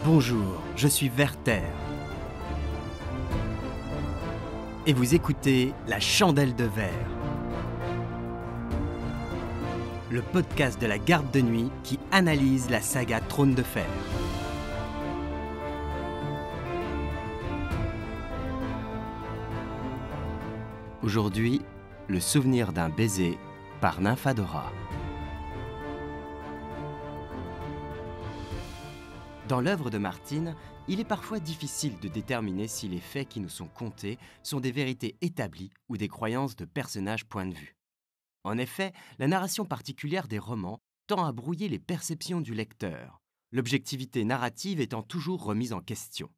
Bonjour, je suis Werther. Et vous écoutez La Chandelle de Verre, le podcast de la garde de nuit qui analyse la saga Trône de Fer. Aujourd'hui, le souvenir d'un baiser par Nymphadora. Dans l'œuvre de Martine, il est parfois difficile de déterminer si les faits qui nous sont contés sont des vérités établies ou des croyances de personnages point de vue. En effet, la narration particulière des romans tend à brouiller les perceptions du lecteur, l'objectivité narrative étant toujours remise en question.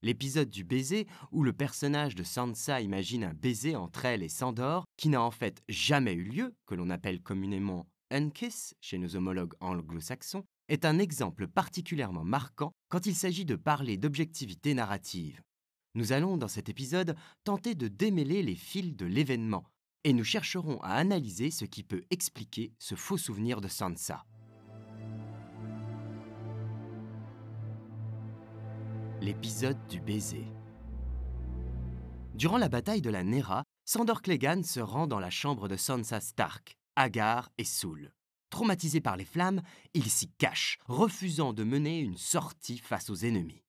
L'épisode du baiser, où le personnage de Sansa imagine un baiser entre elle et Sandor, qui n'a en fait jamais eu lieu, que l'on appelle communément « unkiss » chez nos homologues anglo-saxons, est un exemple particulièrement marquant quand il s'agit de parler d'objectivité narrative. Nous allons, dans cet épisode, tenter de démêler les fils de l'événement, et nous chercherons à analyser ce qui peut expliquer ce faux souvenir de Sansa. L'épisode du baiser. Durant la bataille de la Nera, Sandor Clegane se rend dans la chambre de Sansa Stark, hagard et saoul. Traumatisé par les flammes, il s'y cache, refusant de mener une sortie face aux ennemis.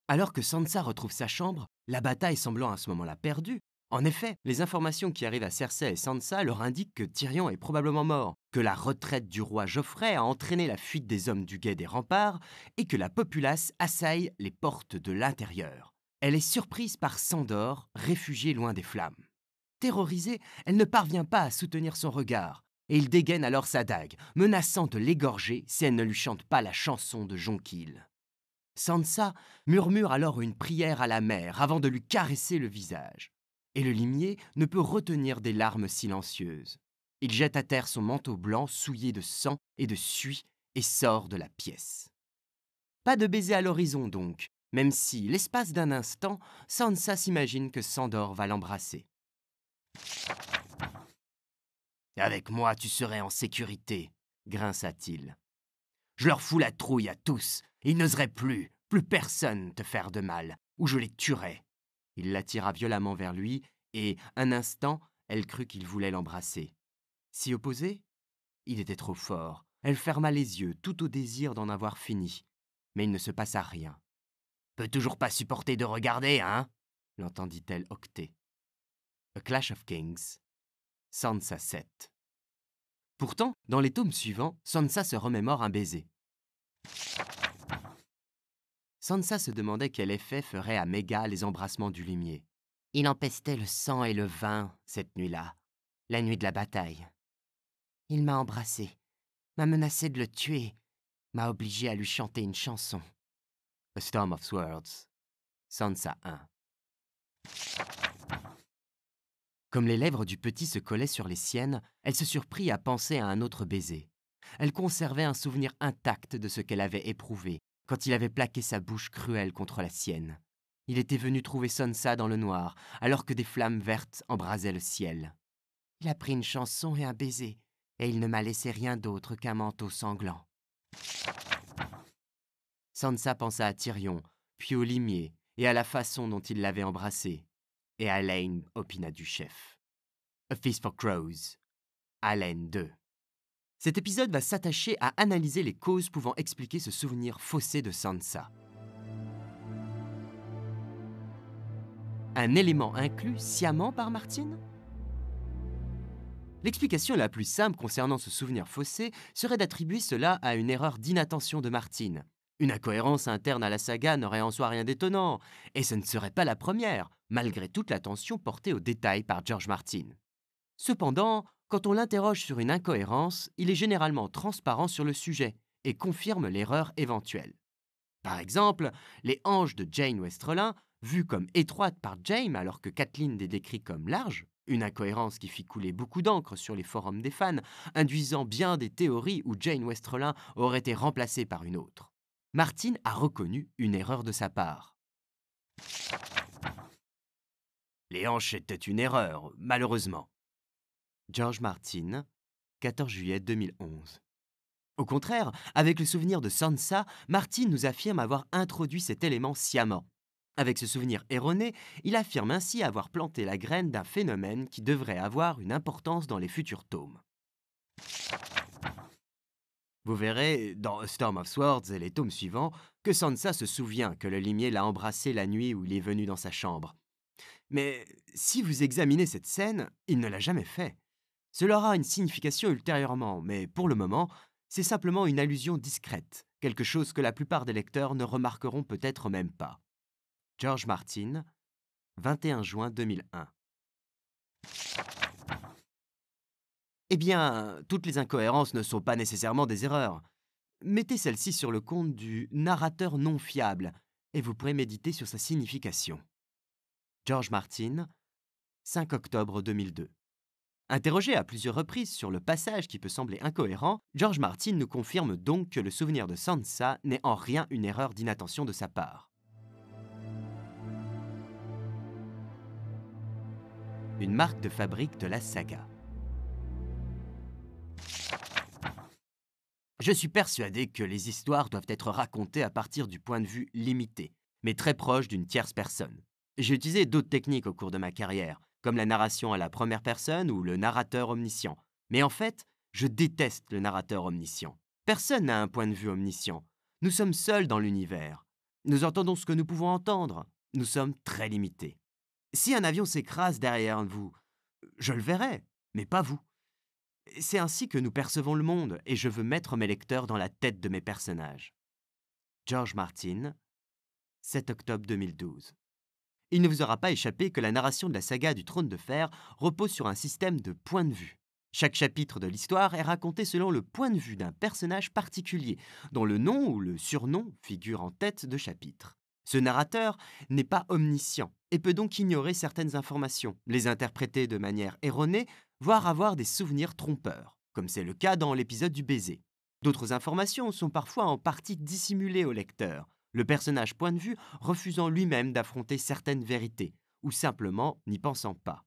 Alors que Sansa retrouve sa chambre, la bataille semblant à ce moment-là perdue, en effet, les informations qui arrivent à Cersei et Sansa leur indiquent que Tyrion est probablement mort, que la retraite du roi Geoffrey a entraîné la fuite des hommes du guet des remparts et que la populace assaille les portes de l'intérieur. Elle est surprise par Sandor, réfugié loin des flammes. Terrorisée, elle ne parvient pas à soutenir son regard, et il dégaine alors sa dague, menaçant de l'égorger si elle ne lui chante pas la chanson de Jonquil. Sansa murmure alors une prière à la mer avant de lui caresser le visage. Et le limier ne peut retenir des larmes silencieuses. Il jette à terre son manteau blanc souillé de sang et de suie et sort de la pièce. Pas de baiser à l'horizon donc, même si, l'espace d'un instant, Sansa s'imagine que Sandor va l'embrasser. « Avec moi, tu serais en sécurité, » grinça-t-il. « Je leur fous la trouille à tous. Ils n'oseraient plus personne te faire de mal, ou je les tuerais. » Il l'attira violemment vers lui, et, un instant, elle crut qu'il voulait l'embrasser. S'y opposer ? Il était trop fort. Elle ferma les yeux, tout au désir d'en avoir fini. Mais il ne se passa rien. « Peut toujours pas supporter de regarder, hein ?» l'entendit-elle octer. A Clash of Kings, Sansa 7. Pourtant, dans les tomes suivants, Sansa se remémore un baiser. Sansa se demandait quel effet ferait à Mégha les embrassements du limier. Il empestait le sang et le vin cette nuit-là, la nuit de la bataille. Il m'a embrassé, m'a menacé de le tuer, m'a obligé à lui chanter une chanson. A Storm of Swords, Sansa 1. Comme les lèvres du petit se collaient sur les siennes, elle se surprit à penser à un autre baiser. Elle conservait un souvenir intact de ce qu'elle avait éprouvé quand il avait plaqué sa bouche cruelle contre la sienne. Il était venu trouver Sansa dans le noir, alors que des flammes vertes embrasaient le ciel. Il a pris une chanson et un baiser, et il ne m'a laissé rien d'autre qu'un manteau sanglant. Sansa pensa à Tyrion, puis au limier, et à la façon dont il l'avait embrassé. Et Alayne opina du chef. A Feast for Crows, Alayne 2. Cet épisode va s'attacher à analyser les causes pouvant expliquer ce souvenir faussé de Sansa. Un élément inclus sciemment par Martine ? L'explication la plus simple concernant ce souvenir faussé serait d'attribuer cela à une erreur d'inattention de Martine. Une incohérence interne à la saga n'aurait en soi rien d'étonnant, et ce ne serait pas la première, malgré toute l'attention portée aux détails par George Martin. Cependant, quand on l'interroge sur une incohérence, il est généralement transparent sur le sujet et confirme l'erreur éventuelle. Par exemple, les hanches de Jane Westrelin, vues comme étroites par Jaime alors que Catelyn les décrit comme larges, une incohérence qui fit couler beaucoup d'encre sur les forums des fans, induisant bien des théories où Jane Westrelin aurait été remplacée par une autre. Martin a reconnu une erreur de sa part. Les hanches étaient une erreur, malheureusement. George Martin, 14 juillet 2011. Au contraire, avec le souvenir de Sansa, Martin nous affirme avoir introduit cet élément sciemment. Avec ce souvenir erroné, il affirme ainsi avoir planté la graine d'un phénomène qui devrait avoir une importance dans les futurs tomes. Vous verrez, dans A Storm of Swords et les tomes suivants, que Sansa se souvient que le limier l'a embrassé la nuit où il est venu dans sa chambre. Mais si vous examinez cette scène, il ne l'a jamais fait. Cela aura une signification ultérieurement, mais pour le moment, c'est simplement une allusion discrète, quelque chose que la plupart des lecteurs ne remarqueront peut-être même pas. George Martin, 21 juin 2001. Eh bien, toutes les incohérences ne sont pas nécessairement des erreurs. Mettez celle-ci sur le compte du narrateur non fiable, et vous pourrez méditer sur sa signification. George Martin, 5 octobre 2002. Interrogé à plusieurs reprises sur le passage qui peut sembler incohérent, George Martin nous confirme donc que le souvenir de Sansa n'est en rien une erreur d'inattention de sa part. Une marque de fabrique de la saga. Je suis persuadé que les histoires doivent être racontées à partir du point de vue limité, mais très proche d'une tierce personne. J'ai utilisé d'autres techniques au cours de ma carrière, comme la narration à la première personne ou le narrateur omniscient. Mais en fait, je déteste le narrateur omniscient. Personne n'a un point de vue omniscient. Nous sommes seuls dans l'univers. Nous entendons ce que nous pouvons entendre. Nous sommes très limités. Si un avion s'écrase derrière vous, je le verrai, mais pas vous. C'est ainsi que nous percevons le monde, et je veux mettre mes lecteurs dans la tête de mes personnages. George Martin, 7 octobre 2012. Il ne vous aura pas échappé que la narration de la saga du Trône de Fer repose sur un système de points de vue. Chaque chapitre de l'histoire est raconté selon le point de vue d'un personnage particulier, dont le nom ou le surnom figure en tête de chapitre. Ce narrateur n'est pas omniscient et peut donc ignorer certaines informations, les interpréter de manière erronée, voire avoir des souvenirs trompeurs, comme c'est le cas dans l'épisode du baiser. D'autres informations sont parfois en partie dissimulées au lecteur, le personnage point de vue refusant lui-même d'affronter certaines vérités, ou simplement n'y pensant pas.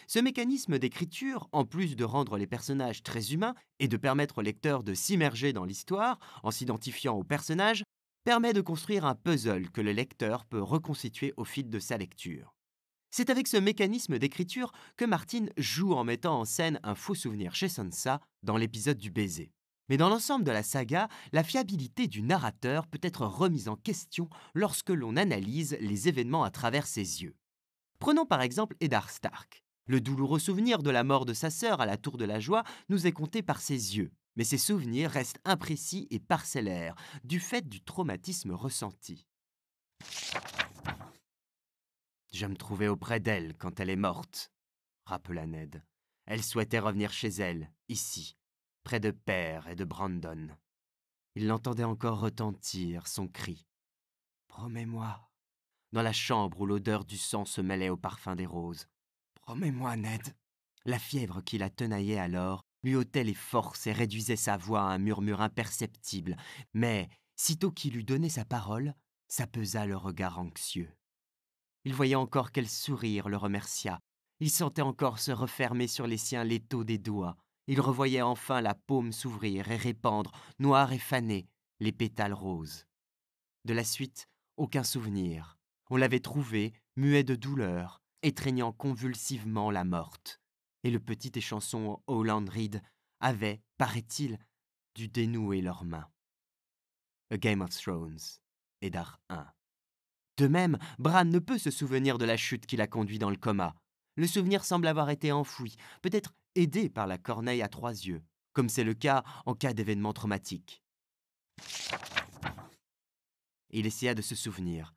Ce mécanisme d'écriture, en plus de rendre les personnages très humains et de permettre au lecteur de s'immerger dans l'histoire en s'identifiant aux personnages, permet de construire un puzzle que le lecteur peut reconstituer au fil de sa lecture. C'est avec ce mécanisme d'écriture que Martin joue en mettant en scène un faux souvenir chez Sansa dans l'épisode du baiser. Mais dans l'ensemble de la saga, la fiabilité du narrateur peut être remise en question lorsque l'on analyse les événements à travers ses yeux. Prenons par exemple Eddard Stark. Le douloureux souvenir de la mort de sa sœur à la Tour de la Joie nous est conté par ses yeux, mais ces souvenirs restent imprécis et parcellaires du fait du traumatisme ressenti. Je me trouvais auprès d'elle quand elle est morte, rappela Ned. Elle souhaitait revenir chez elle, ici, près de Père et de Brandon. Il l'entendait encore retentir, son cri. « Promets-moi » dans la chambre où l'odeur du sang se mêlait au parfum des roses. « Promets-moi, Ned » La fièvre qui la tenaillait alors lui ôtait les forces et réduisait sa voix à un murmure imperceptible, mais, sitôt qu'il eut donné sa parole, s'apaisa le regard anxieux. Il voyait encore quel sourire le remercia. Il sentait encore se refermer sur les siens l'étau des doigts. Il revoyait enfin la paume s'ouvrir et répandre, noire et fanée, les pétales roses. De la suite, aucun souvenir. On l'avait trouvé, muet de douleur, étreignant convulsivement la morte. Et le petit échanson Howland Reed avait, paraît-il, dû dénouer leurs mains. A Game of Thrones, Eddard I. De même, Bran ne peut se souvenir de la chute qui l'a conduit dans le coma. Le souvenir semble avoir été enfoui, peut-être aidé par la corneille à 3 yeux, comme c'est le cas en cas d'événement traumatique. Il essaya de se souvenir.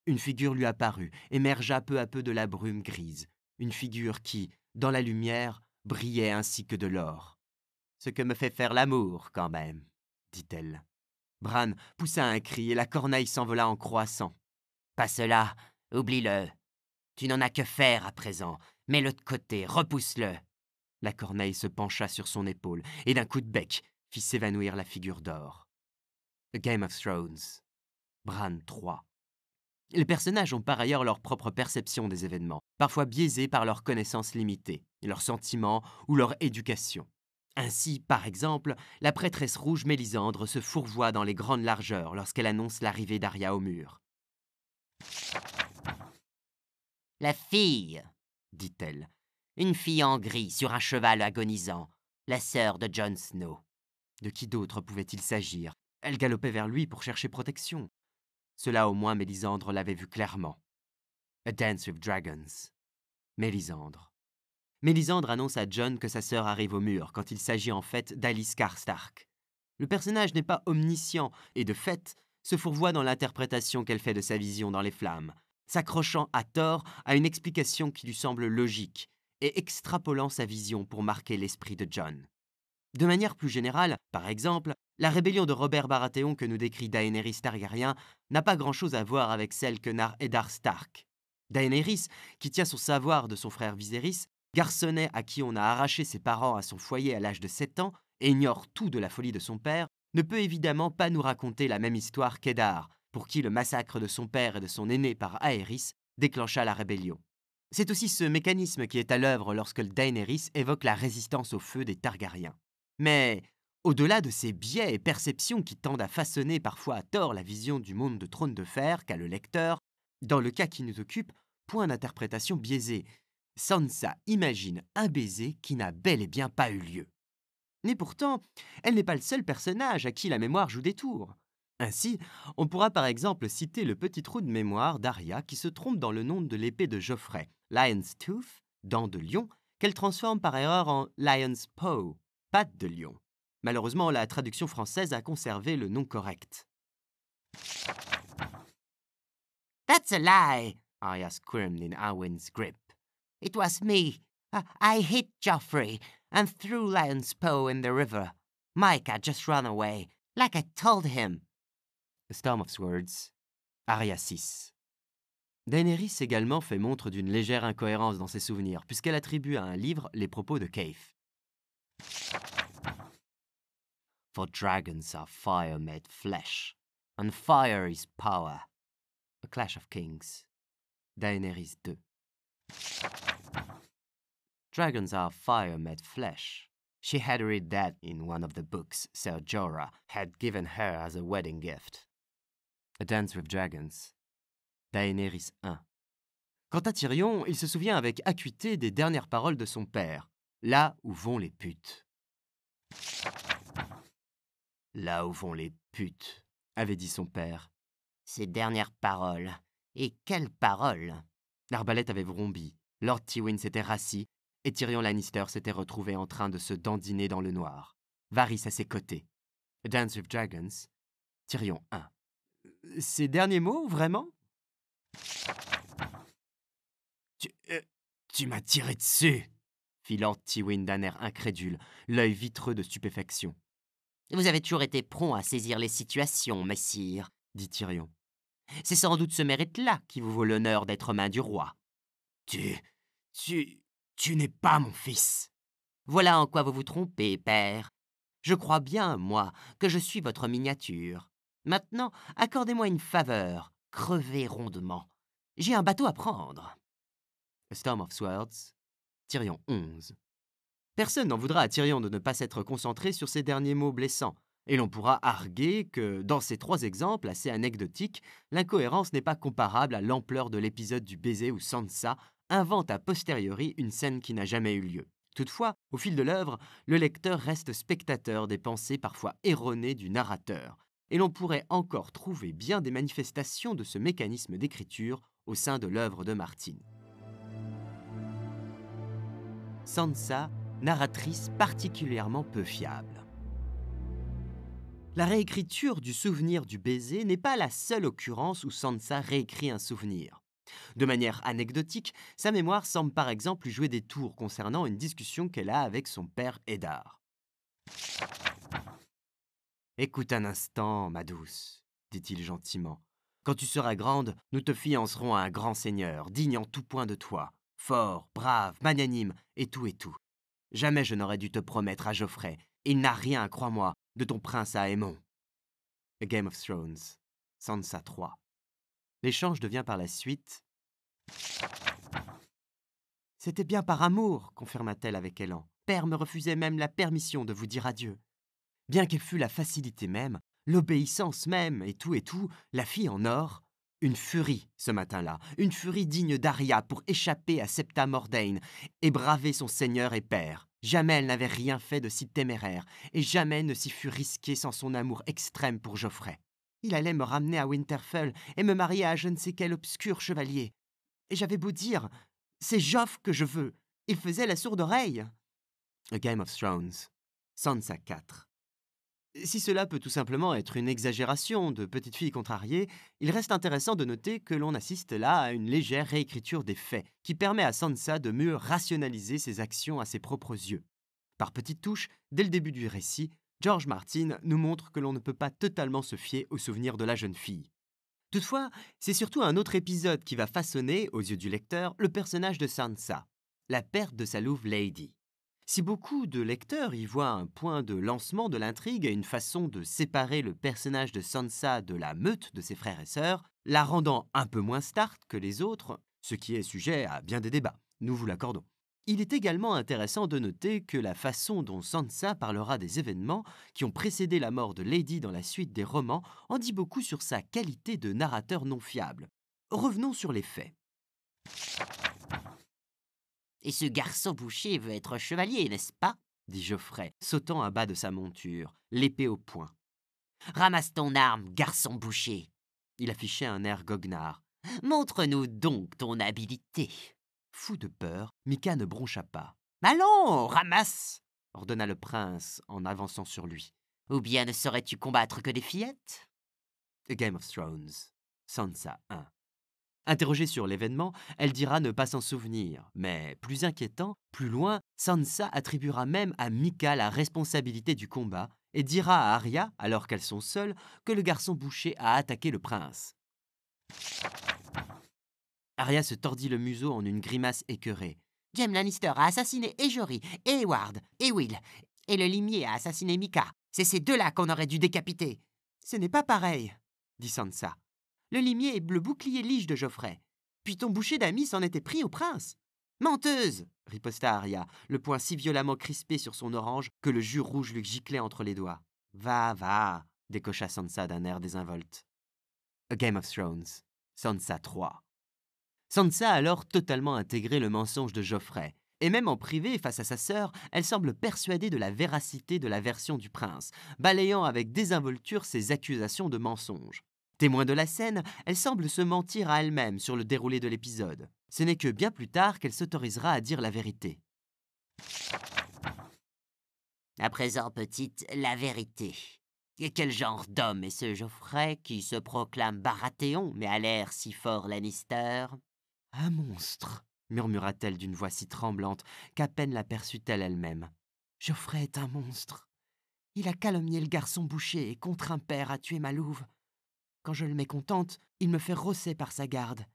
Une figure lui apparut, émergea peu à peu de la brume grise. Une figure qui, dans la lumière, brillait ainsi que de l'or. « Ce que me fait faire l'amour, quand même, » dit-elle. Bran poussa un cri et la corneille s'envola en croissant. « Pas cela, oublie-le. Tu n'en as que faire à présent. Mets-le de côté, repousse-le. » La corneille se pencha sur son épaule et d'un coup de bec fit s'évanouir la figure d'or. A Game of Thrones, Bran 3. Les personnages ont par ailleurs leur propre perception des événements, parfois biaisés par leurs connaissances limitées, leurs sentiments ou leur éducation. Ainsi, par exemple, la prêtresse rouge Mélisandre se fourvoie dans les grandes largeurs lorsqu'elle annonce l'arrivée d'Arya au mur. La fille, dit-elle. Une fille en gris sur un cheval agonisant, la sœur de Jon Snow. De qui d'autre pouvait-il s'agir? Elle galopait vers lui pour chercher protection. Cela au moins Mélisandre l'avait vu clairement. A Dance with Dragons. Mélisandre. Mélisandre annonce à Jon que sa sœur arrive au mur quand il s'agit en fait d'Alice Karstark. Le personnage n'est pas omniscient et de fait se fourvoie dans l'interprétation qu'elle fait de sa vision dans les flammes, s'accrochant à tort à une explication qui lui semble logique et extrapolant sa vision pour marquer l'esprit de Jon. De manière plus générale, par exemple, la rébellion de Robert Baratheon que nous décrit Daenerys Targaryen n'a pas grand-chose à voir avec celle que narre Eddard Stark. Daenerys, qui tient son savoir de son frère Viserys, garçonnet à qui on a arraché ses parents à son foyer à l'âge de 7 ans et ignore tout de la folie de son père, ne peut évidemment pas nous raconter la même histoire qu'Eddard, pour qui le massacre de son père et de son aîné par Aerys déclencha la rébellion. C'est aussi ce mécanisme qui est à l'œuvre lorsque Daenerys évoque la résistance au feu des Targaryens. Mais, au-delà de ces biais et perceptions qui tendent à façonner parfois à tort la vision du monde de Trône de Fer qu'a le lecteur, dans le cas qui nous occupe, point d'interprétation biaisée. Sansa imagine un baiser qui n'a bel et bien pas eu lieu. Mais pourtant, elle n'est pas le seul personnage à qui la mémoire joue des tours. Ainsi, on pourra par exemple citer le petit trou de mémoire d'Arya qui se trompe dans le nom de l'épée de Geoffrey, Lion's Tooth, dent de lion, qu'elle transforme par erreur en Lion's Paw, patte de lion. Malheureusement, la traduction française a conservé le nom correct. That's a lie, Arya squirmed in Arwen's grip. It was me. I hit Joffrey and threw Lion's Paw in the river. Micah just ran away, like I told him. A Storm of Swords, Arya 6. Daenerys également fait montre d'une légère incohérence dans ses souvenirs, puisqu'elle attribue à un livre les propos de Kaif. For dragons are fire made flesh, and fire is power. A Clash of Kings. Daenerys 2. Dragons are fire made flesh. She had read that in one of the books Ser Jorah had given her as a wedding gift. A Dance with Dragons. Daenerys 1. Quant à Tyrion, il se souvient avec acuité des dernières paroles de son père. Là où vont les putes. Là où vont les putes, avait dit son père. Ces dernières paroles. Et quelles paroles! L'arbalète avait vrombi, Lord Tywin s'était rassis, et Tyrion Lannister s'était retrouvé en train de se dandiner dans le noir. Varys à ses côtés. A Dance with Dragons. Tyrion 1. Ces derniers mots, vraiment? Tu m'as tiré dessus, fit Lord Tywin d'un air incrédule, l'œil vitreux de stupéfaction. Vous avez toujours été prompt à saisir les situations, messire, dit Tyrion. C'est sans doute ce mérite-là qui vous vaut l'honneur d'être main du roi. Tu n'es pas mon fils. Voilà en quoi vous vous trompez, père. Je crois bien, moi, que je suis votre miniature. Maintenant, accordez-moi une faveur. Crevez rondement. J'ai un bateau à prendre. A Storm of Swords, Tyrion 11. Personne n'en voudra à Tyrion de ne pas s'être concentré sur ces derniers mots blessants, et l'on pourra arguer que, dans ces 3 exemples assez anecdotiques, l'incohérence n'est pas comparable à l'ampleur de l'épisode du baiser où Sansa invente a posteriori une scène qui n'a jamais eu lieu. Toutefois, au fil de l'œuvre, le lecteur reste spectateur des pensées parfois erronées du narrateur, et l'on pourrait encore trouver bien des manifestations de ce mécanisme d'écriture au sein de l'œuvre de Martin. Sansa, narratrice particulièrement peu fiable. La réécriture du souvenir du baiser n'est pas la seule occurrence où Sansa réécrit un souvenir. De manière anecdotique, sa mémoire semble par exemple lui jouer des tours concernant une discussion qu'elle a avec son père Eddard. « Écoute un instant, ma douce, dit-il gentiment. Quand tu seras grande, nous te fiancerons à un grand seigneur, digne en tout point de toi, fort, brave, magnanime, et tout et tout. Jamais je n'aurais dû te promettre à Geoffrey. Il n'a rien, crois-moi, de ton prince à Aemon. » A Game of Thrones, Sansa 3. L'échange devient par la suite... « C'était bien par amour, confirma-t-elle avec élan. père me refusait même la permission de vous dire adieu. Bien qu'elle fût la facilité même, l'obéissance même, et tout, la fille en or, une furie ce matin-là, une furie digne d'Arya pour échapper à Septa Mordane et braver son seigneur et père. Jamais elle n'avait rien fait de si téméraire, et jamais ne s'y fût risquée sans son amour extrême pour Geoffrey. Il allait me ramener à Winterfell et me marier à je ne sais quel obscur chevalier. Et j'avais beau dire « C'est Joffre que je veux », il faisait la sourde oreille. A Game of Thrones, Sansa 4. Si cela peut tout simplement être une exagération de petite fille contrariée, il reste intéressant de noter que l'on assiste là à une légère réécriture des faits, qui permet à Sansa de mieux rationaliser ses actions à ses propres yeux. Par petites touches, dès le début du récit, George Martin nous montre que l'on ne peut pas totalement se fier aux souvenirs de la jeune fille. Toutefois, c'est surtout un autre épisode qui va façonner, aux yeux du lecteur, le personnage de Sansa, la perte de sa louve Lady. Si beaucoup de lecteurs y voient un point de lancement de l'intrigue et une façon de séparer le personnage de Sansa de la meute de ses frères et sœurs, la rendant un peu moins start que les autres, ce qui est sujet à bien des débats, nous vous l'accordons. Il est également intéressant de noter que la façon dont Sansa parlera des événements qui ont précédé la mort de Lady dans la suite des romans en dit beaucoup sur sa qualité de narrateur non fiable. Revenons sur les faits. Et ce garçon boucher veut être chevalier, n'est-ce pas? Dit Geoffrey, sautant à bas de sa monture, l'épée au poing. Ramasse ton arme, garçon boucher. Il affichait un air goguenard. Montre-nous donc ton habileté. Fou de peur, Mika ne broncha pas. Allons, ramasse, ordonna le prince en avançant sur lui. Ou bien ne saurais-tu combattre que des fillettes? A Game of Thrones, Sansa 1. Interrogée sur l'événement, elle dira ne pas s'en souvenir, mais plus inquiétant, plus loin, Sansa attribuera même à Mika la responsabilité du combat et dira à Arya, alors qu'elles sont seules, que le garçon boucher a attaqué le prince. Arya se tordit le museau en une grimace écœurée. Jaime Lannister a assassiné et Jory, et Eward, et Will, et le limier a assassiné Mika. C'est ces deux-là qu'on aurait dû décapiter. Ce n'est pas pareil, dit Sansa. Le limier est le bouclier lige de Geoffrey. Puis ton boucher d'amis s'en était pris au prince. Menteuse, riposta Arya, le poing si violemment crispé sur son orange que le jus rouge lui giclait entre les doigts. Va, va, décocha Sansa d'un air désinvolte. A Game of Thrones, Sansa 3. Sansa a alors totalement intégré le mensonge de Geoffrey, et même en privé face à sa sœur, elle semble persuadée de la véracité de la version du prince, balayant avec désinvolture ses accusations de mensonge. Témoin de la scène, elle semble se mentir à elle-même sur le déroulé de l'épisode. Ce n'est que bien plus tard qu'elle s'autorisera à dire la vérité. À présent, petite, la vérité. Et quel genre d'homme est ce Geoffrey qui se proclame Baratheon, mais a l'air si fort Lannister? Un monstre, murmura-t-elle d'une voix si tremblante qu'à peine l'aperçut-elle elle-même. Geoffrey est un monstre. Il a calomnié le garçon boucher et contre un père à tuer ma louve. Quand je le mécontente, il me fait rosser par sa garde.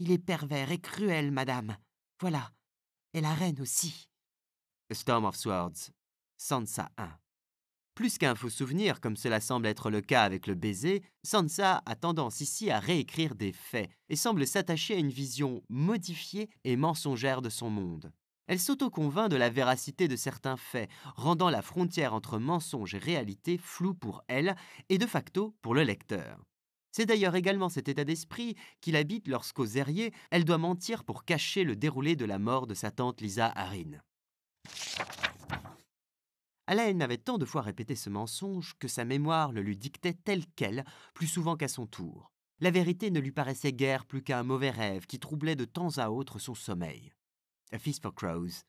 Il est pervers et cruel, madame. Voilà. Et la reine aussi. A Storm of Swords, Sansa 1. Plus qu'un faux souvenir, comme cela semble être le cas avec le baiser, Sansa a tendance ici à réécrire des faits et semble s'attacher à une vision modifiée et mensongère de son monde. Elle s'auto-convainc de la véracité de certains faits, rendant la frontière entre mensonge et réalité floue pour elle et de facto pour le lecteur. C'est d'ailleurs également cet état d'esprit qui l'habite lorsqu'aux Aeriers, elle doit mentir pour cacher le déroulé de la mort de sa tante Lysa Arryn. Alain avait tant de fois répété ce mensonge que sa mémoire le lui dictait tel quel, plus souvent qu'à son tour. La vérité ne lui paraissait guère plus qu'un mauvais rêve qui troublait de temps à autre son sommeil. A Feast for Crows,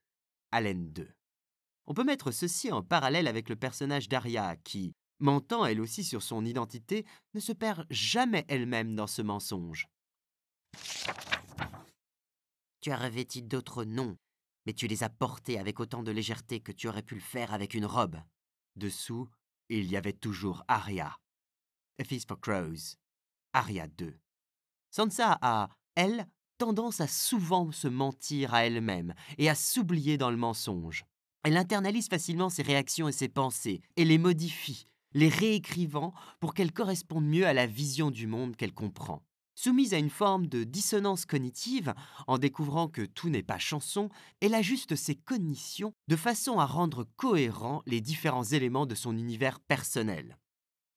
Haleine 2. On peut mettre ceci en parallèle avec le personnage d'Arya qui, mentant elle aussi sur son identité, ne se perd jamais elle-même dans ce mensonge. Tu as revêti d'autres noms, mais tu les as portés avec autant de légèreté que tu aurais pu le faire avec une robe. Dessous, il y avait toujours Arya. A Feast for Crows, Arya 2. Sansa a, elle, tendance à souvent se mentir à elle-même et à s'oublier dans le mensonge. Elle internalise facilement ses réactions et ses pensées et les modifie, les réécrivant pour qu'elles correspondent mieux à la vision du monde qu'elle comprend. Soumise à une forme de dissonance cognitive, en découvrant que tout n'est pas chanson, elle ajuste ses cognitions de façon à rendre cohérents les différents éléments de son univers personnel.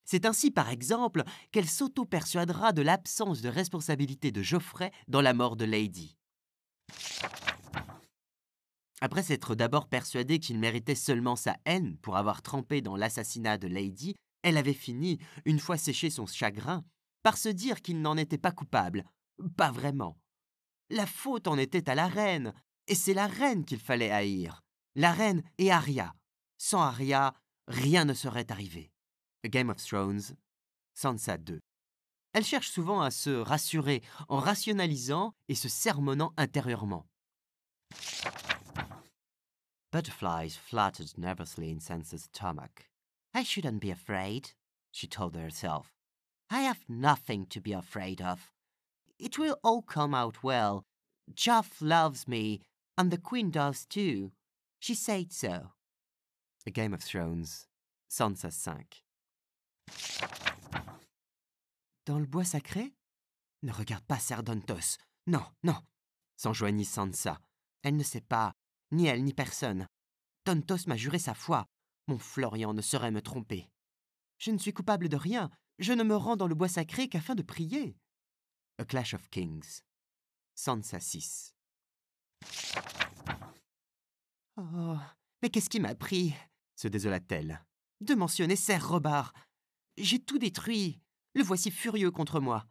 C'est ainsi, par exemple, qu'elle s'auto-persuadera de l'absence de responsabilité de Geoffrey dans la mort de Lady. Après s'être d'abord persuadée qu'il méritait seulement sa haine pour avoir trempé dans l'assassinat de Lady, elle avait fini, une fois séché son chagrin, par se dire qu'il n'en était pas coupable. Pas vraiment. La faute en était à la reine, et c'est la reine qu'il fallait haïr. La reine et Arya. Sans Arya, rien ne serait arrivé. A Game of Thrones, Sansa 2. Elle cherche souvent à se rassurer en rationalisant et se sermonnant intérieurement. Butterflies fluttered nervously in Sansa's stomach. I shouldn't be afraid, she told herself. I have nothing to be afraid of. It will all come out well. Joff loves me, and the Queen does too. She said so. A Game of Thrones, Sansa 5. Dans le bois sacré? Ne regarde pas Ser Dontos. Non, non, s'enjoignit Sansa. Elle ne sait pas, ni elle ni personne. Dontos m'a juré sa foi. Mon Florian ne saurait me tromper. Je ne suis coupable de rien. Je ne me rends dans le bois sacré qu'afin de prier. A Clash of Kings, Sansa 6. Oh, mais qu'est-ce qui m'a pris? Se désola-t-elle. De mentionner Ser Robard. J'ai tout détruit. Le voici furieux contre moi.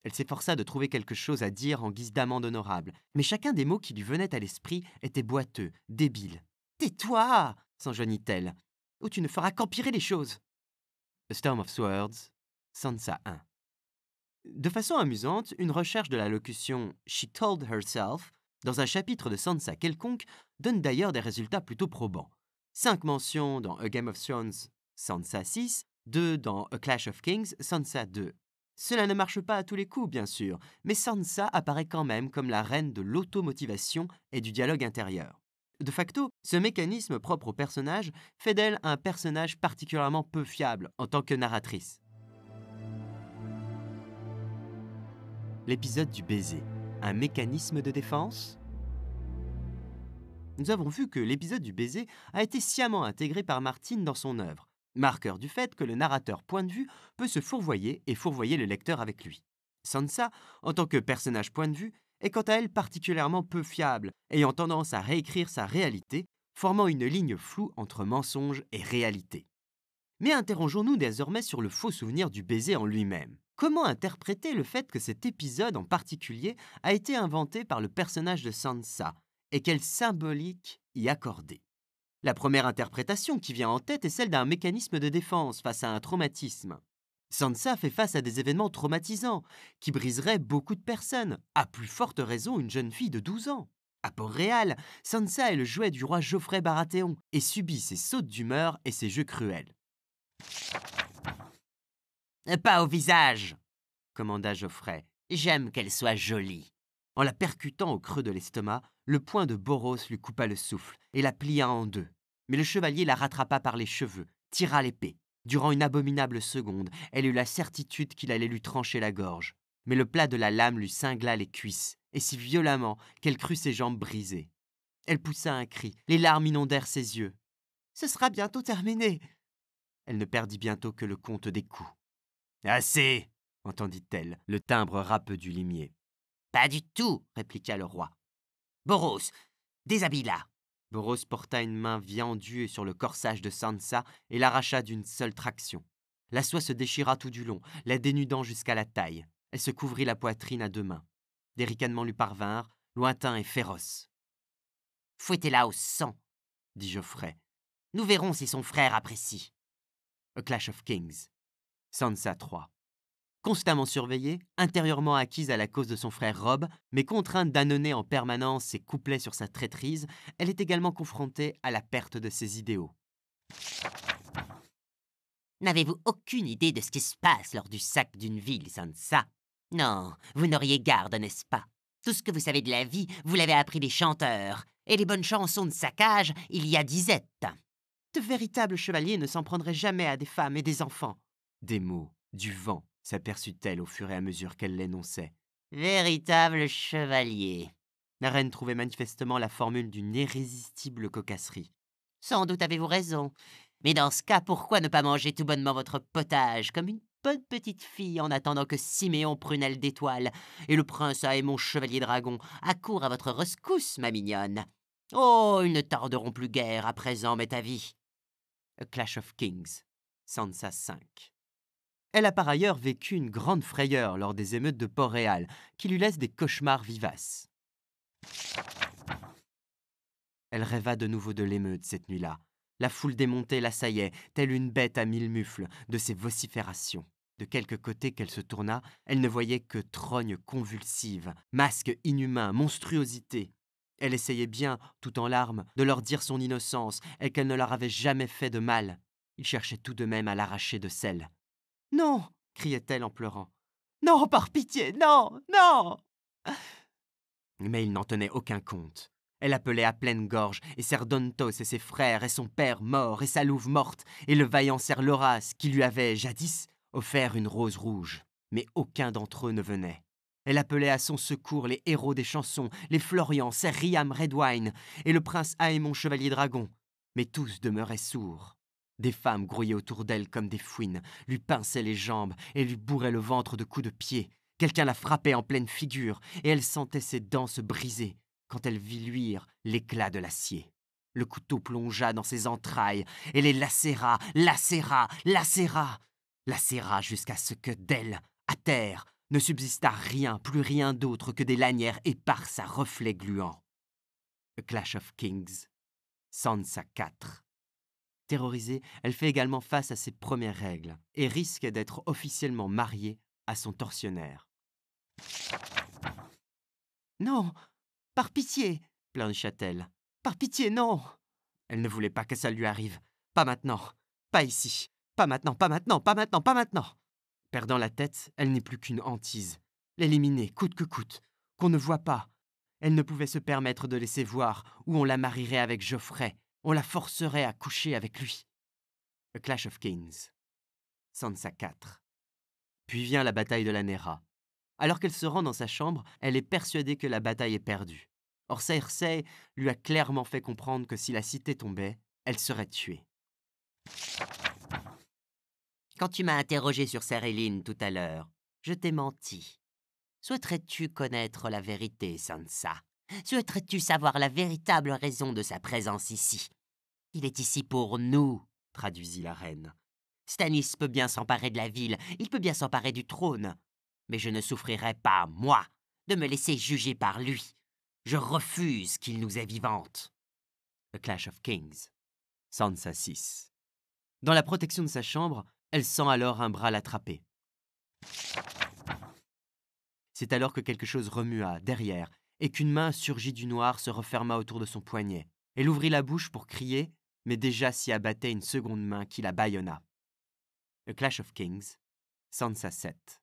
Elle s'efforça de trouver quelque chose à dire en guise d'amende honorable, mais chacun des mots qui lui venaient à l'esprit était boiteux, débile. « Tais-toi » s'enjoignit-elle, « ou tu ne feras qu'empirer les choses. » A Storm of Swords, Sansa 1. De façon amusante, une recherche de la locution « she told herself » dans un chapitre de Sansa quelconque donne d'ailleurs des résultats plutôt probants. 5 mentions dans A Game of Thrones, Sansa 6, 2 dans A Clash of Kings, Sansa 2. Cela ne marche pas à tous les coups, bien sûr, mais Sansa apparaît quand même comme la reine de l'automotivation et du dialogue intérieur. De facto, ce mécanisme propre au personnage fait d'elle un personnage particulièrement peu fiable en tant que narratrice. L'épisode du baiser, un mécanisme de défense? Nous avons vu que l'épisode du baiser a été sciemment intégré par Martin dans son œuvre, marqueur du fait que le narrateur point de vue peut se fourvoyer et fourvoyer le lecteur avec lui. Sansa, en tant que personnage point de vue, est quant à elle particulièrement peu fiable, ayant tendance à réécrire sa réalité, formant une ligne floue entre mensonge et réalité. Mais interrogeons-nous désormais sur le faux souvenir du baiser en lui-même. Comment interpréter le fait que cet épisode en particulier a été inventé par le personnage de Sansa, et quelle symbolique y accorder? La première interprétation qui vient en tête est celle d'un mécanisme de défense face à un traumatisme. Sansa fait face à des événements traumatisants qui briseraient beaucoup de personnes, à plus forte raison une jeune fille de 12 ans. À Port-Réal, Sansa est le jouet du roi Geoffrey Baratheon et subit ses sautes d'humeur et ses jeux cruels. « Pas au visage !» commanda Geoffrey. « J'aime qu'elle soit jolie. » En la percutant au creux de l'estomac, le poing de Boros lui coupa le souffle et la plia en deux. Mais le chevalier la rattrapa par les cheveux, tira l'épée. Durant une abominable seconde, elle eut la certitude qu'il allait lui trancher la gorge. Mais le plat de la lame lui cingla les cuisses, et si violemment qu'elle crut ses jambes brisées. Elle poussa un cri, les larmes inondèrent ses yeux. « Ce sera bientôt terminé !» Elle ne perdit bientôt que le compte des coups. « Assez !» entendit-elle, le timbre râpeux du limier. « Pas du tout !» répliqua le roi. « Boros, déshabille-la !» Boros porta une main viandue sur le corsage de Sansa et l'arracha d'une seule traction. La soie se déchira tout du long, la dénudant jusqu'à la taille. Elle se couvrit la poitrine à 2 mains. Des ricanements lui parvinrent, lointains et féroces. « Fouettez-la au sang !» dit Geoffrey. « Nous verrons si son frère apprécie. » A Clash of Kings, Sansa 3. Constamment surveillée, intérieurement acquise à la cause de son frère Robb, mais contrainte d'annoncer en permanence ses couplets sur sa traîtrise, elle est également confrontée à la perte de ses idéaux. N'avez-vous aucune idée de ce qui se passe lors du sac d'une ville, Sansa? Non, vous n'auriez garde, n'est-ce pas? Tout ce que vous savez de la vie, vous l'avez appris des chanteurs, et les bonnes chansons de saccage, il y a disettes. De véritables chevaliers ne s'en prendraient jamais à des femmes et des enfants. Des mots, du vent, s'aperçut-elle au fur et à mesure qu'elle l'énonçait. Véritable chevalier. La reine trouvait manifestement la formule d'une irrésistible cocasserie. Sans doute avez-vous raison. Mais dans ce cas, pourquoi ne pas manger tout bonnement votre potage, comme une bonne petite fille, en attendant que Siméon Prunelle d'Étoile et le prince Aémon Chevalier Dragon accourent à votre rescousse, ma mignonne? Oh, ils ne tarderont plus guère à présent, m'est avis. A Clash of Kings, Sansa 5. Elle a par ailleurs vécu une grande frayeur lors des émeutes de Port-Réal, qui lui laissent des cauchemars vivaces. Elle rêva de nouveau de l'émeute cette nuit-là. La foule démontée l'assaillait, telle une bête à 1000 mufles, de ses vociférations. De quelque côté qu'elle se tournât, elle ne voyait que trognes convulsives, masques inhumains, monstruosités. Elle essayait bien, tout en larmes, de leur dire son innocence et qu'elle ne leur avait jamais fait de mal. Il cherchait tout de même à l'arracher de celle. « Non !» criait-elle en pleurant. « Non, par pitié, non, non !» Mais il n'en tenait aucun compte. Elle appelait à pleine gorge, et Cerdontos et ses frères, et son père mort, et sa louve morte, et le vaillant Ser Loras, qui lui avait, jadis, offert une rose rouge. Mais aucun d'entre eux ne venait. Elle appelait à son secours les héros des chansons, les Florian, Ser Riam Redwine, et le prince Aémon Chevalier Dragon. Mais tous demeuraient sourds. Des femmes grouillaient autour d'elle comme des fouines, lui pinçaient les jambes et lui bourraient le ventre de coups de pied. Quelqu'un la frappait en pleine figure, et elle sentait ses dents se briser quand elle vit luire l'éclat de l'acier. Le couteau plongea dans ses entrailles et les lacéra, lacéra jusqu'à ce que d'elle, à terre, ne subsistât rien, plus rien d'autre que des lanières éparses à reflets gluants. A Clash of Kings, Sansa 4. Terrorisée, elle fait également face à ses premières règles et risque d'être officiellement mariée à son tortionnaire. « Non, par pitié !» pleurnicha-t-elle. « Par pitié, non !» Elle ne voulait pas que ça lui arrive. Pas maintenant, pas ici, pas maintenant, pas maintenant, pas maintenant, pas maintenant. Perdant la tête, elle n'est plus qu'une hantise. L'éliminer, coûte que coûte, qu'on ne voit pas. Elle ne pouvait se permettre de laisser voir où on la marierait avec Geoffrey, on la forcerait à coucher avec lui. A Clash of Kings, Sansa 4. Puis vient la bataille de la Nera. Alors qu'elle se rend dans sa chambre, elle est persuadée que la bataille est perdue. Or Cersei lui a clairement fait comprendre que si la cité tombait, elle serait tuée. Quand tu m'as interrogé sur Céréline tout à l'heure, je t'ai menti. Souhaiterais-tu connaître la vérité, Sansa? Souhaiterais-tu savoir la véritable raison de sa présence ici? Il est ici pour nous, traduisit la reine. Stannis peut bien s'emparer de la ville, il peut bien s'emparer du trône. Mais je ne souffrirai pas, moi, de me laisser juger par lui. Je refuse qu'il nous ait vivantes. A Clash of Kings, Sansa 6. Dans la protection de sa chambre, elle sent alors un bras l'attraper. C'est alors que quelque chose remua derrière et qu'une main surgit du noir se referma autour de son poignet. Elle ouvrit la bouche pour crier, mais déjà s'y abattait une seconde main qui la bâillonna. A Clash of Kings, Sansa 7.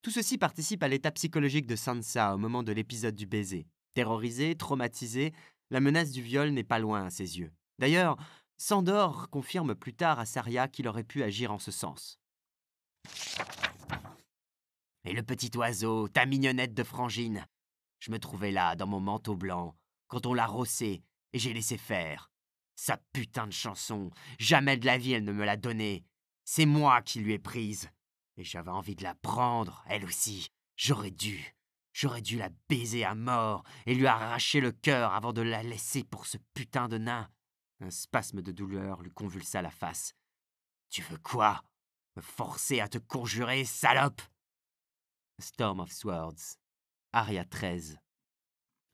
Tout ceci participe à l'état psychologique de Sansa au moment de l'épisode du baiser. Terrorisée, traumatisée, la menace du viol n'est pas loin à ses yeux. D'ailleurs, Sandor confirme plus tard à Saria qu'il aurait pu agir en ce sens. Et le petit oiseau, ta mignonnette de frangine. Je me trouvais là, dans mon manteau blanc, quand on l'a rossé, et j'ai laissé faire. Sa putain de chanson, jamais de la vie elle ne me l'a donnée. C'est moi qui lui ai prise. Et j'avais envie de la prendre, elle aussi. J'aurais dû la baiser à mort et lui arracher le cœur avant de la laisser pour ce putain de nain. Un spasme de douleur lui convulsa la face. Tu veux quoi? Me forcer à te conjurer, salope? A Storm of Swords, Arya 13.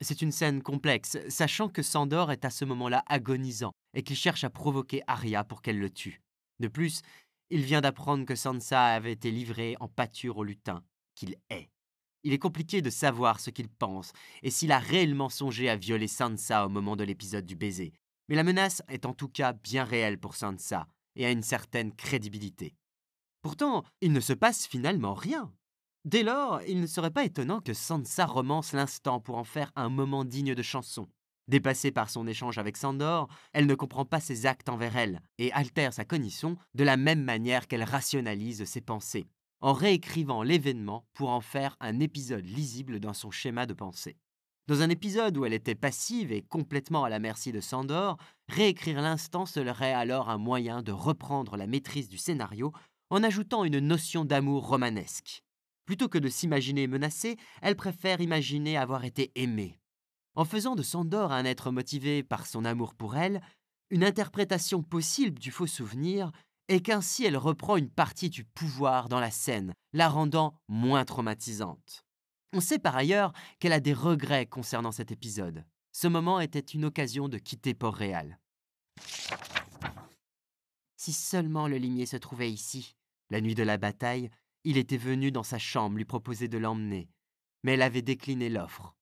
C'est une scène complexe, sachant que Sandor est à ce moment-là agonisant et qu'il cherche à provoquer Arya pour qu'elle le tue. De plus, il vient d'apprendre que Sansa avait été livrée en pâture au lutin, qu'il hait. Il est compliqué de savoir ce qu'il pense et s'il a réellement songé à violer Sansa au moment de l'épisode du baiser. Mais la menace est en tout cas bien réelle pour Sansa et a une certaine crédibilité. Pourtant, il ne se passe finalement rien. Dès lors, il ne serait pas étonnant que Sansa romance l'instant pour en faire un moment digne de chanson. Dépassée par son échange avec Sandor, elle ne comprend pas ses actes envers elle et altère sa cognition de la même manière qu'elle rationalise ses pensées. en réécrivant l'événement pour en faire un épisode lisible dans son schéma de pensée. Dans un épisode où elle était passive et complètement à la merci de Sandor, réécrire l'instant serait alors un moyen de reprendre la maîtrise du scénario en ajoutant une notion d'amour romanesque. Plutôt que de s'imaginer menacée, elle préfère imaginer avoir été aimée. En faisant de Sandor un être motivé par son amour pour elle, une interprétation possible du faux souvenir est qu'ainsi elle reprend une partie du pouvoir dans la scène, la rendant moins traumatisante. On sait par ailleurs qu'elle a des regrets concernant cet épisode. Ce moment était une occasion de quitter Port-Réal. Si seulement le limier se trouvait ici. La nuit de la bataille, il était venu dans sa chambre lui proposer de l'emmener, mais elle avait décliné l'offre.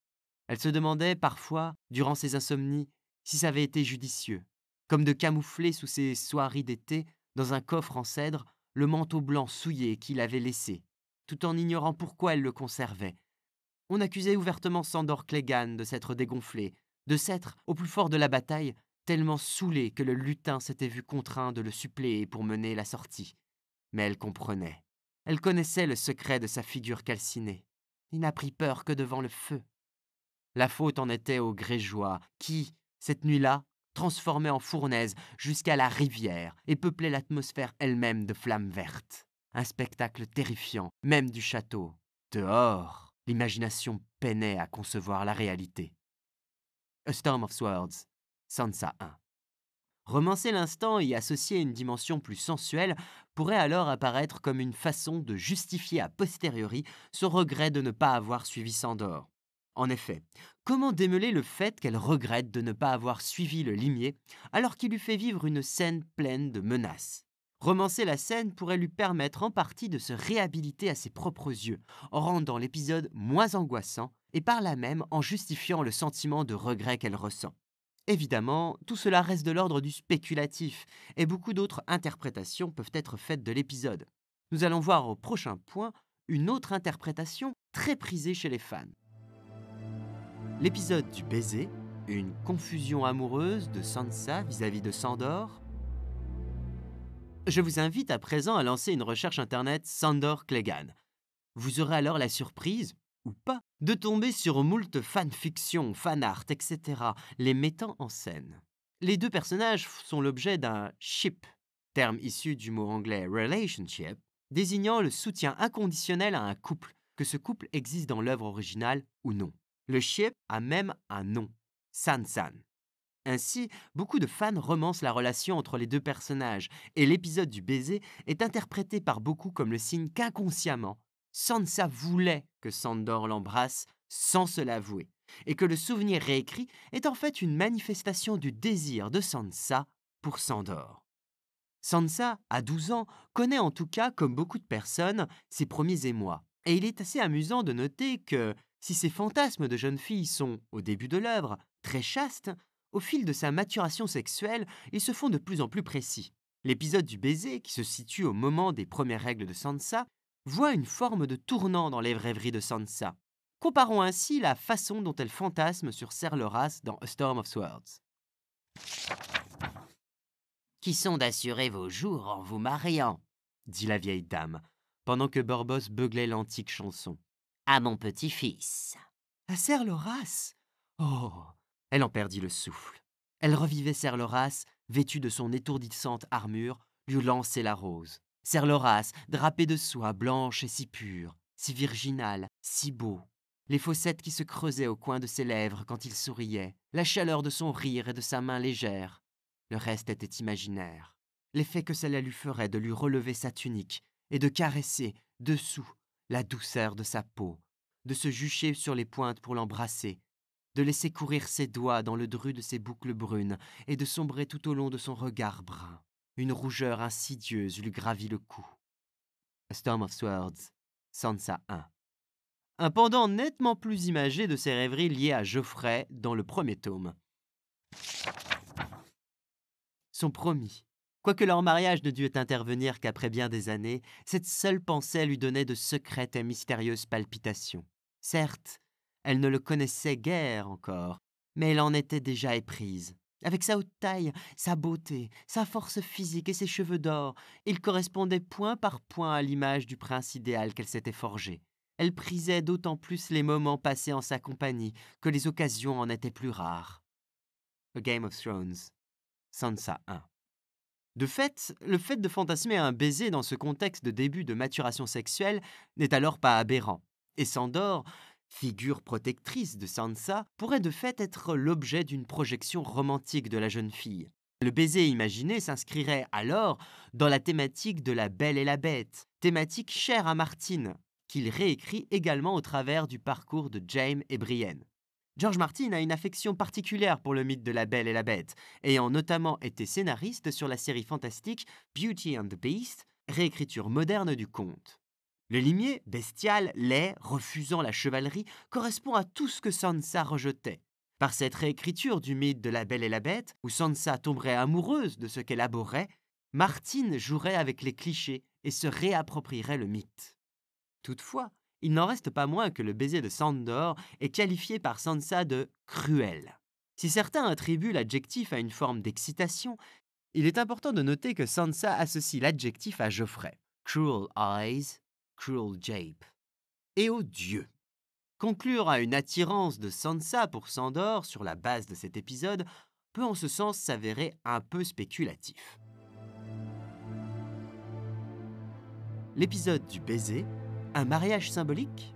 Elle se demandait parfois, durant ses insomnies, si ça avait été judicieux, comme de camoufler sous ses soieries d'été, dans un coffre en cèdre, le manteau blanc souillé qu'il avait laissé, tout en ignorant pourquoi elle le conservait. On accusait ouvertement Sandor Clegane de s'être dégonflé, de s'être, au plus fort de la bataille, tellement saoulé que le lutin s'était vu contraint de le suppléer pour mener la sortie. Mais elle comprenait. Elle connaissait le secret de sa figure calcinée. Il n'a pris peur que devant le feu. La faute en était aux Grégeois, qui, cette nuit-là, transformaient en fournaise jusqu'à la rivière et peuplaient l'atmosphère elle-même de flammes vertes. Un spectacle terrifiant, même du château. Dehors, l'imagination peinait à concevoir la réalité. A Storm of Swords, Sansa 1. Romancer l'instant et y associer une dimension plus sensuelle pourrait alors apparaître comme une façon de justifier a posteriori son regret de ne pas avoir suivi Sandor. En effet, comment démêler le fait qu'elle regrette de ne pas avoir suivi le limier alors qu'il lui fait vivre une scène pleine de menaces? Romancer la scène pourrait lui permettre en partie de se réhabiliter à ses propres yeux, en rendant l'épisode moins angoissant et par là même en justifiant le sentiment de regret qu'elle ressent. Évidemment, tout cela reste de l'ordre du spéculatif, et beaucoup d'autres interprétations peuvent être faites de l'épisode. Nous allons voir au prochain point une autre interprétation très prisée chez les fans. L'épisode du baiser, une confusion amoureuse de Sansa vis-à-vis de Sandor. Je vous invite à présent à lancer une recherche internet Sandor Clegane. Vous aurez alors la surprise, ou pas, de tomber sur moult fanfiction, fanart, etc., les mettant en scène. Les deux personnages sont l'objet d'un ship, terme issu du mot anglais relationship, désignant le soutien inconditionnel à un couple, que ce couple existe dans l'œuvre originale ou non. Le ship a même un nom, Sansan. Ainsi, beaucoup de fans romancent la relation entre les deux personnages, et l'épisode du baiser est interprété par beaucoup comme le signe qu'inconsciemment, Sansa voulait que Sandor l'embrasse sans se l'avouer, et que le souvenir réécrit est en fait une manifestation du désir de Sansa pour Sandor. Sansa, à 12 ans, connaît en tout cas, comme beaucoup de personnes, ses premiers émois, et il est assez amusant de noter que, si ses fantasmes de jeune fille sont, au début de l'œuvre, très chastes, au fil de sa maturation sexuelle, ils se font de plus en plus précis. L'épisode du baiser, qui se situe au moment des premières règles de Sansa, voit une forme de tournant dans les rêveries de Sansa. Comparons ainsi la façon dont elle fantasme sur Ser Loras dans A Storm of Swords. Qui sont d'assurer vos jours en vous mariant, dit la vieille dame, pendant que Borbos beuglait l'antique chanson. À mon petit-fils. À Ser Loras? Oh! Elle en perdit le souffle. Elle revivait Ser Loras, vêtu de son étourdissante armure, lui lancer la rose. Ser Loras, drapé de soie blanche et si pure, si virginal, si beau. Les fossettes qui se creusaient au coin de ses lèvres quand il souriait, la chaleur de son rire et de sa main légère. Le reste était imaginaire. L'effet que cela lui ferait de lui relever sa tunique et de caresser, dessous, la douceur de sa peau, de se jucher sur les pointes pour l'embrasser, de laisser courir ses doigts dans le dru de ses boucles brunes et de sombrer tout au long de son regard brun. Une rougeur insidieuse lui gravit le cou. A Storm of Swords, Sansa 1. Un pendant nettement plus imagé de ses rêveries liées à Geoffrey dans le premier tome. Son promis. Quoique leur mariage ne dût intervenir qu'après bien des années, cette seule pensée lui donnait de secrètes et mystérieuses palpitations. Certes, elle ne le connaissait guère encore, mais elle en était déjà éprise. Avec sa haute taille, sa beauté, sa force physique et ses cheveux d'or, il correspondait point par point à l'image du prince idéal qu'elle s'était forgé. Elle prisait d'autant plus les moments passés en sa compagnie que les occasions en étaient plus rares. A Game of Thrones, Sansa 1. De fait, le fait de fantasmer un baiser dans ce contexte de début de maturation sexuelle n'est alors pas aberrant. Et Sandor, figure protectrice de Sansa, pourrait de fait être l'objet d'une projection romantique de la jeune fille. Le baiser imaginé s'inscrirait alors dans la thématique de la Belle et la Bête, thématique chère à Martin, qu'il réécrit également au travers du parcours de Jaime et Brienne. George Martin a une affection particulière pour le mythe de la Belle et la Bête, ayant notamment été scénariste sur la série fantastique Beauty and the Beast, réécriture moderne du conte. Le limier, bestial, laid, refusant la chevalerie, correspond à tout ce que Sansa rejetait. Par cette réécriture du mythe de la Belle et la Bête, où Sansa tomberait amoureuse de ce qu'elle abhorrait, Martin jouerait avec les clichés et se réapproprierait le mythe. Toutefois, il n'en reste pas moins que le baiser de Sandor est qualifié par Sansa de cruel. Si certains attribuent l'adjectif à une forme d'excitation, il est important de noter que Sansa associe l'adjectif à Joffrey, cruel eyes, cruel jape, et aux dieux. Conclure à une attirance de Sansa pour Sandor sur la base de cet épisode peut en ce sens s'avérer un peu spéculatif. L'épisode du baiser, un mariage symbolique ?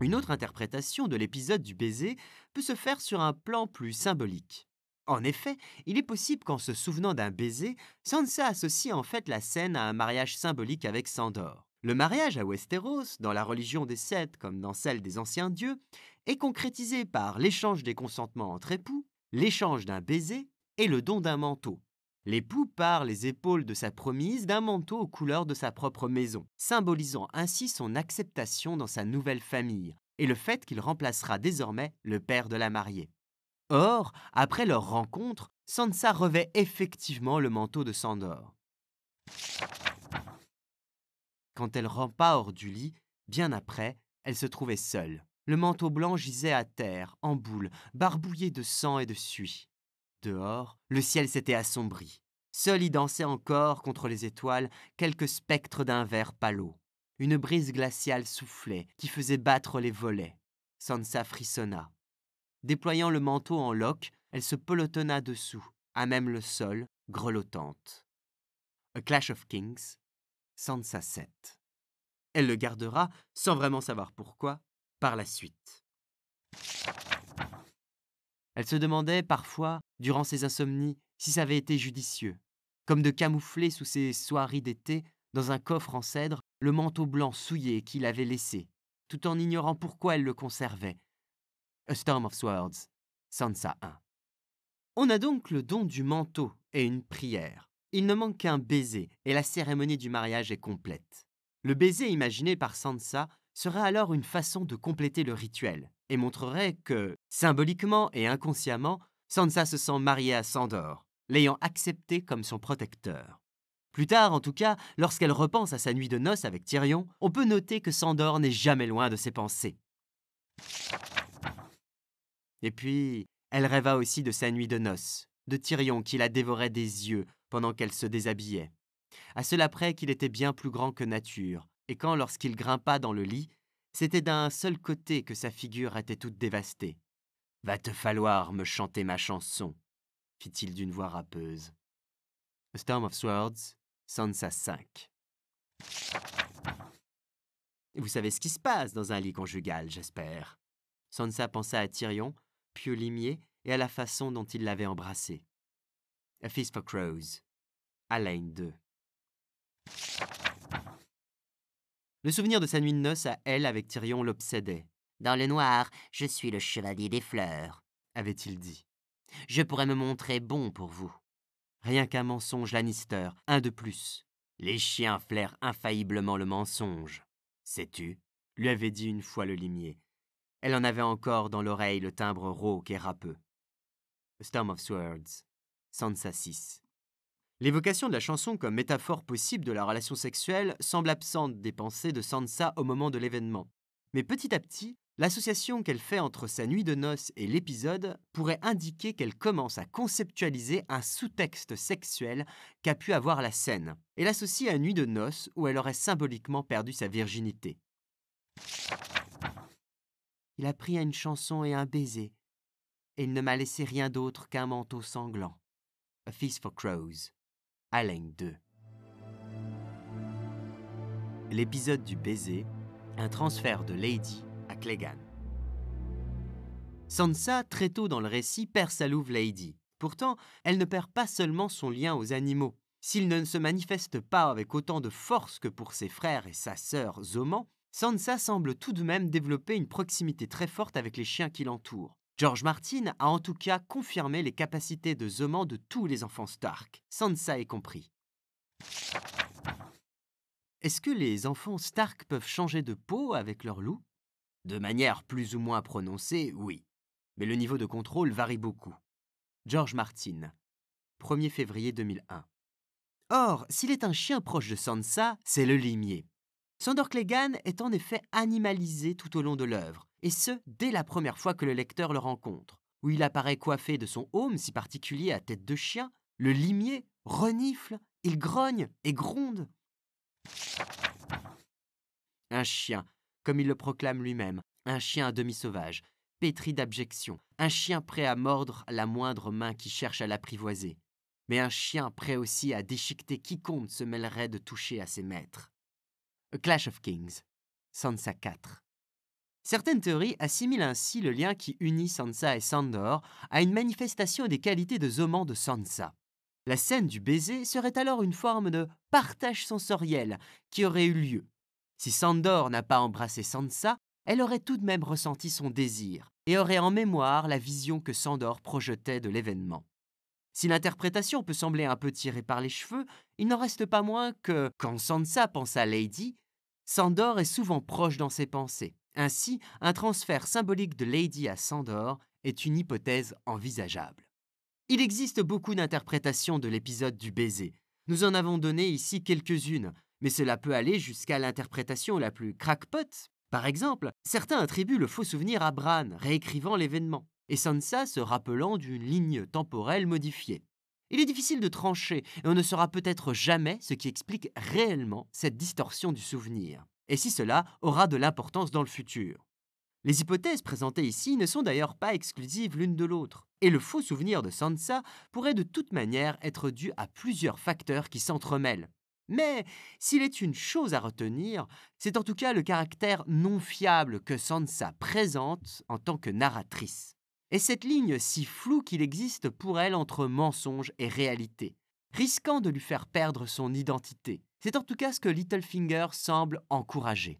Une autre interprétation de l'épisode du baiser peut se faire sur un plan plus symbolique. En effet, il est possible qu'en se souvenant d'un baiser, Sansa associe en fait la scène à un mariage symbolique avec Sandor. Le mariage à Westeros, dans la religion des Sept comme dans celle des anciens dieux, est concrétisé par l'échange des consentements entre époux, l'échange d'un baiser et le don d'un manteau. L'époux pare les épaules de sa promise d'un manteau aux couleurs de sa propre maison, symbolisant ainsi son acceptation dans sa nouvelle famille et le fait qu'il remplacera désormais le père de la mariée. Or, après leur rencontre, Sansa revêt effectivement le manteau de Sandor. Quand elle rampa hors du lit, bien après, elle se trouvait seule. Le manteau blanc gisait à terre, en boule, barbouillé de sang et de suie. Dehors, le ciel s'était assombri. Seuls y dansaient encore, contre les étoiles, quelques spectres d'un vert pâlot. Une brise glaciale soufflait, qui faisait battre les volets. Sansa frissonna. Déployant le manteau en loques, elle se pelotonna dessous, à même le sol, grelottante. A Clash of Kings, Sansa 7. Elle le gardera, sans vraiment savoir pourquoi, par la suite. Elle se demandait parfois, durant ses insomnies, si ça avait été judicieux, comme de camoufler sous ses soieries d'été, dans un coffre en cèdre, le manteau blanc souillé qu'il avait laissé, tout en ignorant pourquoi elle le conservait. A Storm of Swords, Sansa 1. On a donc le don du manteau et une prière. Il ne manque qu'un baiser et la cérémonie du mariage est complète. Le baiser imaginé par Sansa serait alors une façon de compléter le rituel et montrerait que, symboliquement et inconsciemment, Sansa se sent mariée à Sandor, l'ayant accepté comme son protecteur. Plus tard, en tout cas, lorsqu'elle repense à sa nuit de noces avec Tyrion, on peut noter que Sandor n'est jamais loin de ses pensées. Et puis, elle rêva aussi de sa nuit de noces, de Tyrion qui la dévorait des yeux pendant qu'elle se déshabillait. À cela près qu'il était bien plus grand que nature, et quand, lorsqu'il grimpa dans le lit, c'était d'un seul côté que sa figure était toute dévastée. « Va te falloir me chanter ma chanson », fit-il d'une voix râpeuse. A Storm of Swords, Sansa 5. Vous savez ce qui se passe dans un lit conjugal, j'espère. Sansa pensa à Tyrion, puis au limier et à la façon dont il l'avait embrassé. A Feast for Crows, Alayne 2. Le souvenir de sa nuit de noces à elle avec Tyrion l'obsédait. « Dans le noir, je suis le chevalier des fleurs », avait-il dit. « Je pourrais me montrer bon pour vous. » Rien qu'un mensonge Lannister, un de plus. Les chiens flairent infailliblement le mensonge. Sais-tu, lui avait dit une fois le limier. Elle en avait encore dans l'oreille le timbre rauque et râpeux. A Storm of Swords, Sansa 6. L'évocation de la chanson comme métaphore possible de la relation sexuelle semble absente des pensées de Sansa au moment de l'événement. Mais petit à petit, L'association qu'elle fait entre sa nuit de noces et l'épisode pourrait indiquer qu'elle commence à conceptualiser un sous-texte sexuel qu'a pu avoir la scène, et l'associe à une nuit de noces où elle aurait symboliquement perdu sa virginité. Il a pris une chanson et un baiser, et il ne m'a laissé rien d'autre qu'un manteau sanglant. A Feast for Crows. Haleine 2. L'épisode du baiser, un transfert de Lady à Clegane. Sansa, très tôt dans le récit, perd sa louve Lady. Pourtant, elle ne perd pas seulement son lien aux animaux. S'il ne se manifeste pas avec autant de force que pour ses frères et sa sœur Zoman, Sansa semble tout de même développer une proximité très forte avec les chiens qui l'entourent. George Martin a en tout cas confirmé les capacités de Zoman de tous les enfants Stark, Sansa y compris. Est-ce que les enfants Stark peuvent changer de peau avec leur loup? De manière plus ou moins prononcée, oui. Mais le niveau de contrôle varie beaucoup. George Martin, 1er février 2001. Or, s'il est un chien proche de Sansa, c'est le limier. Sandor Clegane est en effet animalisé tout au long de l'œuvre, et ce, dès la première fois que le lecteur le rencontre, où il apparaît coiffé de son aume si particulier à tête de chien, le limier renifle, il grogne et gronde. Un chien, comme il le proclame lui-même, un chien à demi-sauvage, pétri d'abjection, un chien prêt à mordre la moindre main qui cherche à l'apprivoiser, mais un chien prêt aussi à déchiqueter quiconque se mêlerait de toucher à ses maîtres. A Clash of Kings, Sansa 4. Certaines théories assimilent ainsi le lien qui unit Sansa et Sandor à une manifestation des qualités de Zoman de Sansa. La scène du baiser serait alors une forme de partage sensoriel qui aurait eu lieu. Si Sandor n'a pas embrassé Sansa, elle aurait tout de même ressenti son désir et aurait en mémoire la vision que Sandor projetait de l'événement. Si l'interprétation peut sembler un peu tirée par les cheveux, il n'en reste pas moins que, quand Sansa pense à Lady, Sandor est souvent proche dans ses pensées. Ainsi, un transfert symbolique de Lady à Sandor est une hypothèse envisageable. Il existe beaucoup d'interprétations de l'épisode du baiser. Nous en avons donné ici quelques-unes, mais cela peut aller jusqu'à l'interprétation la plus crackpot. Par exemple, certains attribuent le faux souvenir à Bran, réécrivant l'événement, et Sansa se rappelant d'une ligne temporelle modifiée. Il est difficile de trancher, et on ne saura peut-être jamais ce qui explique réellement cette distorsion du souvenir, et si cela aura de l'importance dans le futur. Les hypothèses présentées ici ne sont d'ailleurs pas exclusives l'une de l'autre, et le faux souvenir de Sansa pourrait de toute manière être dû à plusieurs facteurs qui s'entremêlent. Mais s'il est une chose à retenir, c'est en tout cas le caractère non fiable que Sansa présente en tant que narratrice. Et cette ligne si floue qu'il existe pour elle entre mensonge et réalité, risquant de lui faire perdre son identité. C'est en tout cas ce que Littlefinger semble encourager.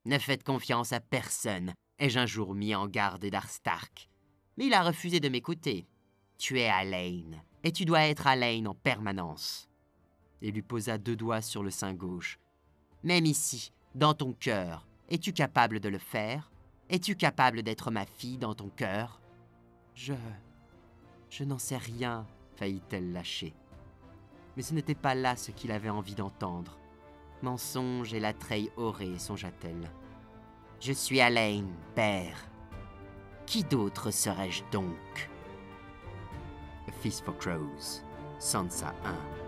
Ne faites confiance à personne, ai-je un jour mis en garde Eddard Stark. Mais il a refusé de m'écouter. Tu es Haleine, et tu dois être Haleine en permanence. Et lui posa 2 doigts sur le sein gauche. Même ici, dans ton cœur, es-tu capable de le faire? Es-tu capable d'être ma fille dans ton cœur? Je n'en sais rien, faillit-elle lâcher. Mais ce n'était pas là ce qu'il avait envie d'entendre. Mensonge et la treille aurée, songea-t-elle. Je suis Haleine, père. Qui d'autre serais-je donc? A Feast for Crows, Sansa 1.